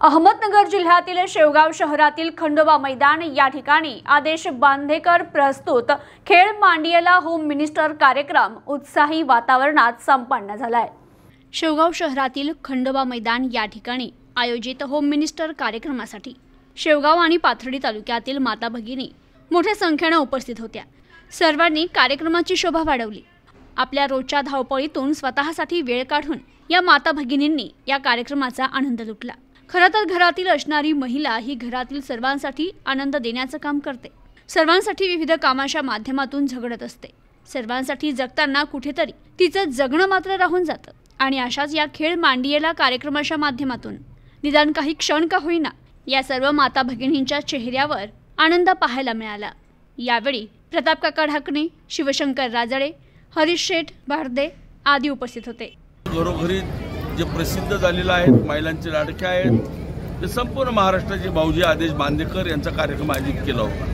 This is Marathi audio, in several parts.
अहमदनगर जिल्ह्यातील शेवगाव शहरातील खंडोबा मैदान या ठिकाणी आदेश बांदेकर प्रस्तुत खेळ मांडियाला होम मिनिस्टर कार्यक्रम उत्साही वातावरणात संपन्न झालाय। शेवगाव शहरातील खंडोबा मैदान या ठिकाणी आयोजित होम मिनिस्टर कार्यक्रमासाठी शेवगाव आणि पाथर्डी तालुक्यातील माता भगिनी मोठ्या संख्येने उपस्थित होत्या। सर्वांनी कार्यक्रमाची शोभा वाढवली। आपल्या रोजच्या धावपळीतून स्वतःसाठी वेळ काढून या माता भगिनींनी या कार्यक्रमाचा आनंद लुटला। खरं तर घरातील असणारी महिला ही घरातील सर्वांसाठी आनंद देण्याचं काम करते। सर्वांसाठी विविध कामाच्या माध्यमातून झगडत असते। सर्वांसाठी जगताना कुठेतरी तिचं जगणं मात्र राहून जातं आणि अशाच या खेळ मांडियाला कार्यक्रमाच्या माध्यमातून निदान काही क्षण का होईना या सर्व माता भगिनींच्या चेहऱ्यावर आनंद पाहायला मिळाला। यावेळी प्रताप काका ढाकणे, शिवशंकर राजळे, हरीश शेठ भारदे आदी उपस्थित होते। घरोघरी जे प्रसिद्ध झालेले आहेत, महिलांचे लाडके आहेत, ते संपूर्ण महाराष्ट्राचे भाऊजी आदेश बांदेकर यांचा कार्यक्रम आयोजित केला होता।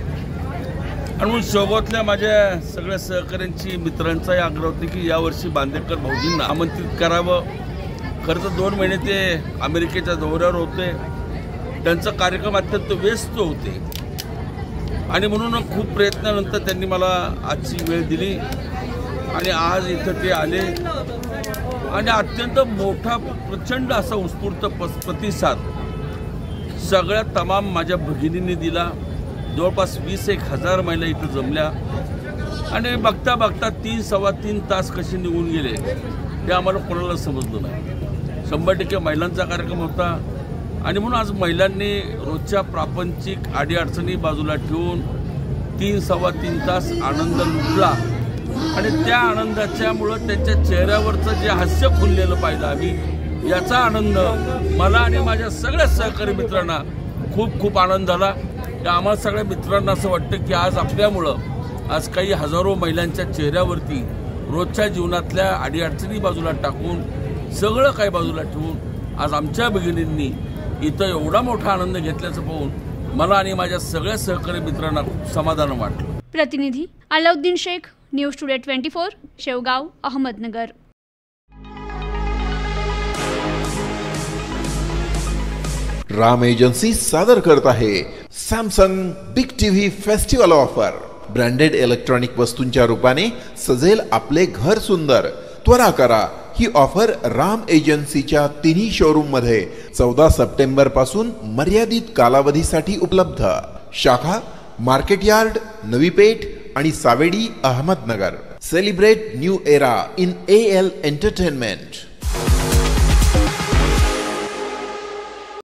आणि म्हणून शेवगावातल्या माझ्या सगळ्या सहकाऱ्यांची मित्रांचाही आग्रह होता की यावर्षी बांदेकर भाऊजींना आमंत्रित करावं। खरं तर 2 महिने ते अमेरिकेच्या दौऱ्यावर होते, त्यांचा कार्यक्रम अत्यंत व्यस्त होते आणि म्हणून खूप प्रयत्नानंतर त्यांनी मला आजची वेळ दिली आणि आज इथं ते आले आणि अत्यंत मोठा प्रचंड असा उत्स्फूर्त प्रतिसाद सगळ्या तमाम माझ्या भगिनींनी दिला। जवळपास 20-1,000 महिला इथं जमल्या आणि बघता बघता 3-3.25 तास कसे निघून गेले हे आम्हाला कोणाला समजलं नाही। 100% महिलांचा कार्यक्रम होता आणि म्हणून आज महिलांनी रोजच्या प्रापंचिक अडीअडचणी बाजूला ठेवून 3-3.25 तास आनंद लुटला आणि त्या आनंदाच्यामुळं त्यांच्या चेहऱ्यावरचं जे हास्य खुललेलं पाहिलं आम्ही, याचा आनंद मला आणि माझ्या सगळ्या सहकारी मित्रांना खूप खूप आनंद झाला। आम्हाला सगळ्या मित्रांना असं वाटतं की आज आपल्यामुळं आज काही हजारो महिलांच्या चेहऱ्यावरती रोजच्या जीवनातल्या अडीअडचणी बाजूला टाकून सगळं काही बाजूला ठेवून आज आमच्या भगिनींनी इथं एवढा मोठा आनंद घेतल्याचं पाहून मला आणि माझ्या सगळ्या सहकारी मित्रांना खूप समाधान वाटलं। प्रतिनिधी Alauddin Shaikh, news today 24, Shevgaon, Ahmednagar. Ram agency सादर करत आहे Samsung big TV festival offer. Branded electronic वस्तूंच्या रूपाने सजेल आपले घर सुंदर। त्वरा करा, ही ऑफर राम एजन्सीच्या तिन्ही शोरूम मध्ये 14 सप्टेंबर पासून मर्यादित कालावधीसाठी उपलब्ध। शाखा मार्केट यार्ड, नवी पेठ आणि Savedi, Ahmednagar. Celebrate new era in AL entertainment.